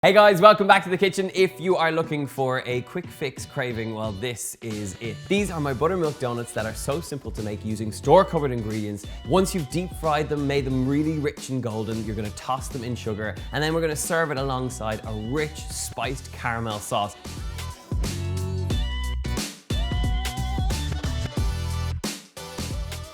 Hey guys, welcome back to the kitchen. If you are looking for a quick fix craving, well, this is it. These are my buttermilk donuts that are so simple to make using store-covered ingredients. Once you've deep fried them, made them really rich and golden, you're gonna toss them in sugar, and then we're gonna serve it alongside a rich, spiced caramel sauce.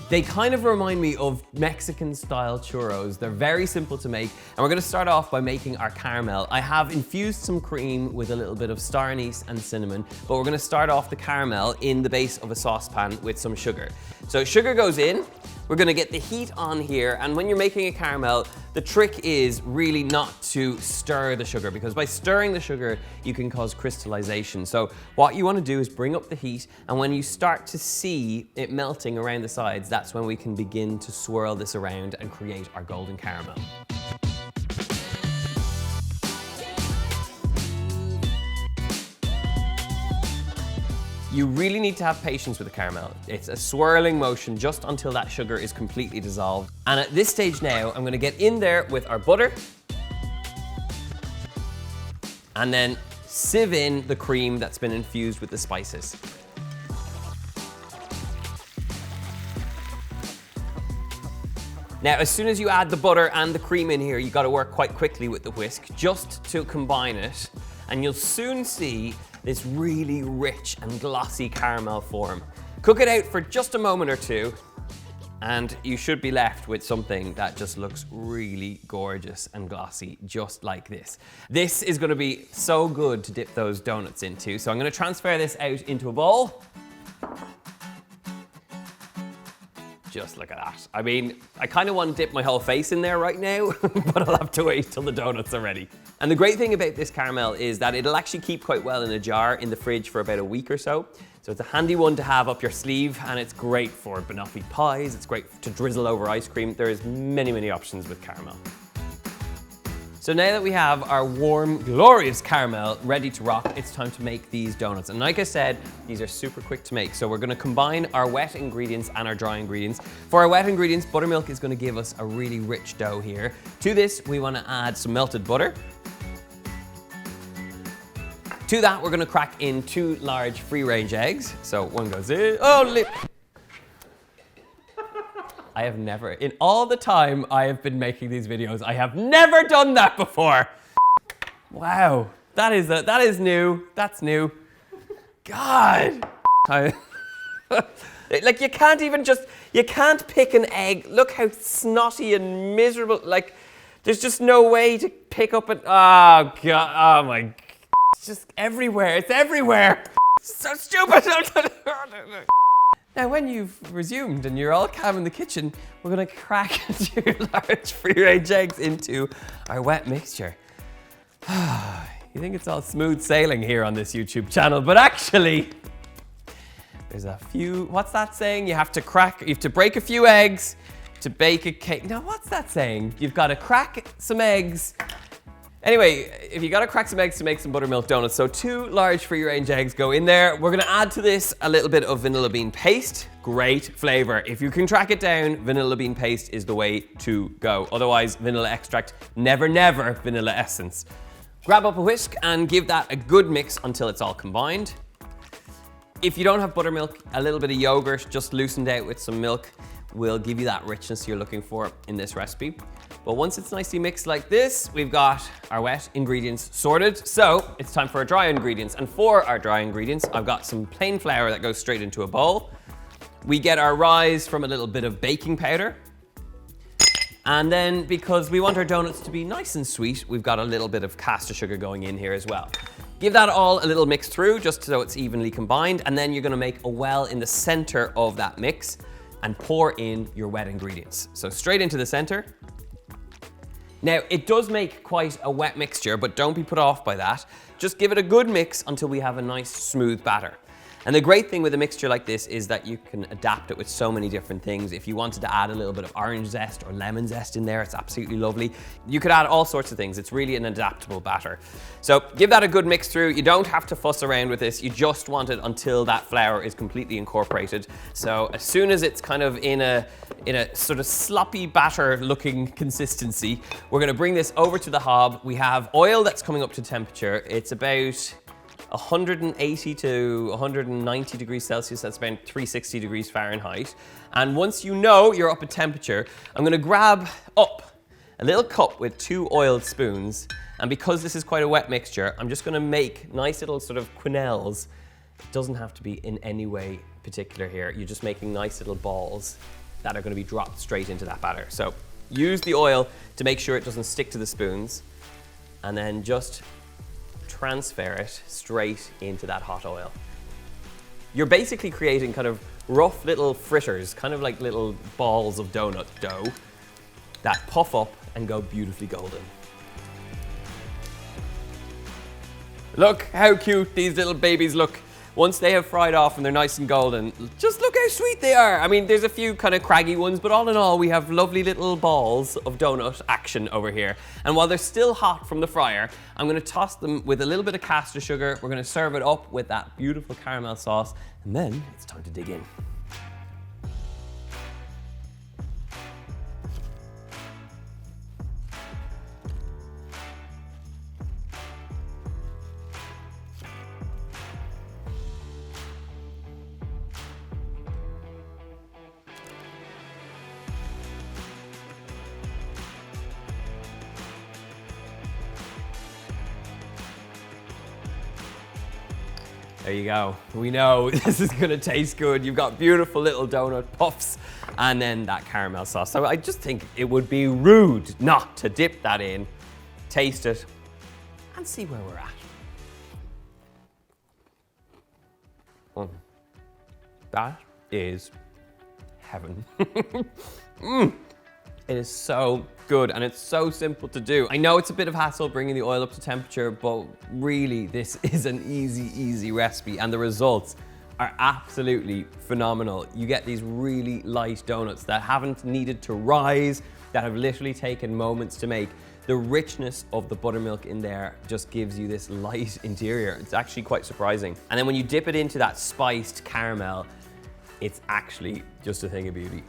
They kind of remind me of Mexican-style churros. They're very simple to make, and we're gonna start off by making our caramel. I have infused some cream with a little bit of star anise and cinnamon, but we're gonna start off the caramel in the base of a saucepan with some sugar. So sugar goes in, we're gonna get the heat on here, and when you're making a caramel, the trick is really not to stir the sugar, because by stirring the sugar, you can cause crystallization. So what you wanna do is bring up the heat, and when you start to see it melting around the sides, that's when we can begin to swirl this around and create our golden caramel. You really need to have patience with the caramel. It's a swirling motion just until that sugar is completely dissolved. And at this stage now, I'm gonna get in there with our butter and then sieve in the cream that's been infused with the spices. Now, as soon as you add the butter and the cream in here, you gotta work quite quickly with the whisk just to combine it, and you'll soon see this really rich and glossy caramel form. Cook it out for just a moment or two, and you should be left with something that just looks really gorgeous and glossy, just like this. This is gonna be so good to dip those donuts into, so I'm gonna transfer this out into a bowl. Just look at that. I mean, I kind of want to dip my whole face in there right now, but I'll have to wait till the donuts are ready. And the great thing about this caramel is that it'll actually keep quite well in a jar in the fridge for about a week or so. So it's a handy one to have up your sleeve, and it's great for banoffee pies. It's great to drizzle over ice cream. There's many options with caramel. So now that we have our warm, glorious caramel ready to rock, it's time to make these donuts. And like I said, these are super quick to make. So we're gonna combine our wet ingredients and our dry ingredients. For our wet ingredients, buttermilk is gonna give us a really rich dough here. To this, we wanna add some melted butter. To that, we're gonna crack in 2 large free-range eggs. So one goes in, I have never, in all the time I have been making these videos, I have never done that before. Wow, that is new. That's new. God. Like you can't even you can't pick an egg. Look how snotty and miserable, like there's just no way to pick up an, oh God, oh my God. It's just everywhere, it's everywhere. It's so stupid. Now, when you've resumed and you're all calm in the kitchen, we're gonna crack 2 large free-range eggs into our wet mixture. You think it's all smooth sailing here on this YouTube channel, but actually, there's a few, what's that saying? You have to break a few eggs to bake a cake. Now, what's that saying? You've gotta crack some eggs. Anyway, if you gotta crack some eggs to make some buttermilk donuts, so 2 large free-range eggs go in there. We're gonna add to this a little bit of vanilla bean paste. Great flavor. If you can track it down, vanilla bean paste is the way to go. Otherwise, vanilla extract, never vanilla essence. Grab up a whisk and give that a good mix until it's all combined. If you don't have buttermilk, a little bit of yogurt, just loosened out with some milk, will give you that richness you're looking for in this recipe. But once it's nicely mixed like this, we've got our wet ingredients sorted. So it's time for our dry ingredients. And for our dry ingredients, I've got some plain flour that goes straight into a bowl. We get our rise from a little bit of baking powder. And then because we want our donuts to be nice and sweet, we've got a little bit of caster sugar going in here as well. Give that all a little mix through just so it's evenly combined. And then you're gonna make a well in the center of that mix and pour in your wet ingredients. So straight into the center. Now, it does make quite a wet mixture, but don't be put off by that. Just give it a good mix until we have a nice smooth batter. And the great thing with a mixture like this is that you can adapt it with so many different things. If you wanted to add a little bit of orange zest or lemon zest in there, it's absolutely lovely. You could add all sorts of things. It's really an adaptable batter. So give that a good mix through. You don't have to fuss around with this. You just want it until that flour is completely incorporated. So as soon as it's kind of in a sort of sloppy batter looking consistency, we're gonna bring this over to the hob. We have oil that's coming up to temperature. It's about 180 to 190 degrees Celsius, that's about 360 degrees Fahrenheit. And once you know you're up at temperature, I'm gonna grab up a little cup with 2 oiled spoons. And because this is quite a wet mixture, I'm just gonna make nice little sort of quenelles. It doesn't have to be in any way particular here. You're just making nice little balls that are gonna be dropped straight into that batter. So use the oil to make sure it doesn't stick to the spoons, and then just transfer it straight into that hot oil. You're basically creating kind of rough little fritters, kind of like little balls of donut dough that puff up and go beautifully golden. Look how cute these little babies look. Once they have fried off and they're nice and golden, just look how sweet they are. I mean, there's a few kind of craggy ones, but all in all, we have lovely little balls of donut action over here. And while they're still hot from the fryer, I'm gonna toss them with a little bit of caster sugar. We're gonna serve it up with that beautiful caramel sauce, and then it's time to dig in. There you go. We know this is gonna taste good. You've got beautiful little donut puffs and then that caramel sauce. So I just think it would be rude not to dip that in, taste it, and see where we're at. That is heaven. It is so good and it's so simple to do. I know it's a bit of hassle bringing the oil up to temperature, but really this is an easy recipe and the results are absolutely phenomenal. You get these really light donuts that haven't needed to rise, that have literally taken moments to make. The richness of the buttermilk in there just gives you this light interior. It's actually quite surprising. And then when you dip it into that spiced caramel, it's actually just a thing of beauty.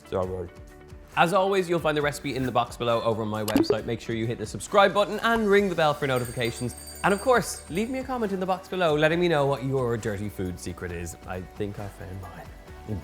So good. As always, you'll find the recipe in the box below over on my website. Make sure you hit the subscribe button and ring the bell for notifications. And of course, leave me a comment in the box below letting me know what your dirty food secret is. I think I found mine.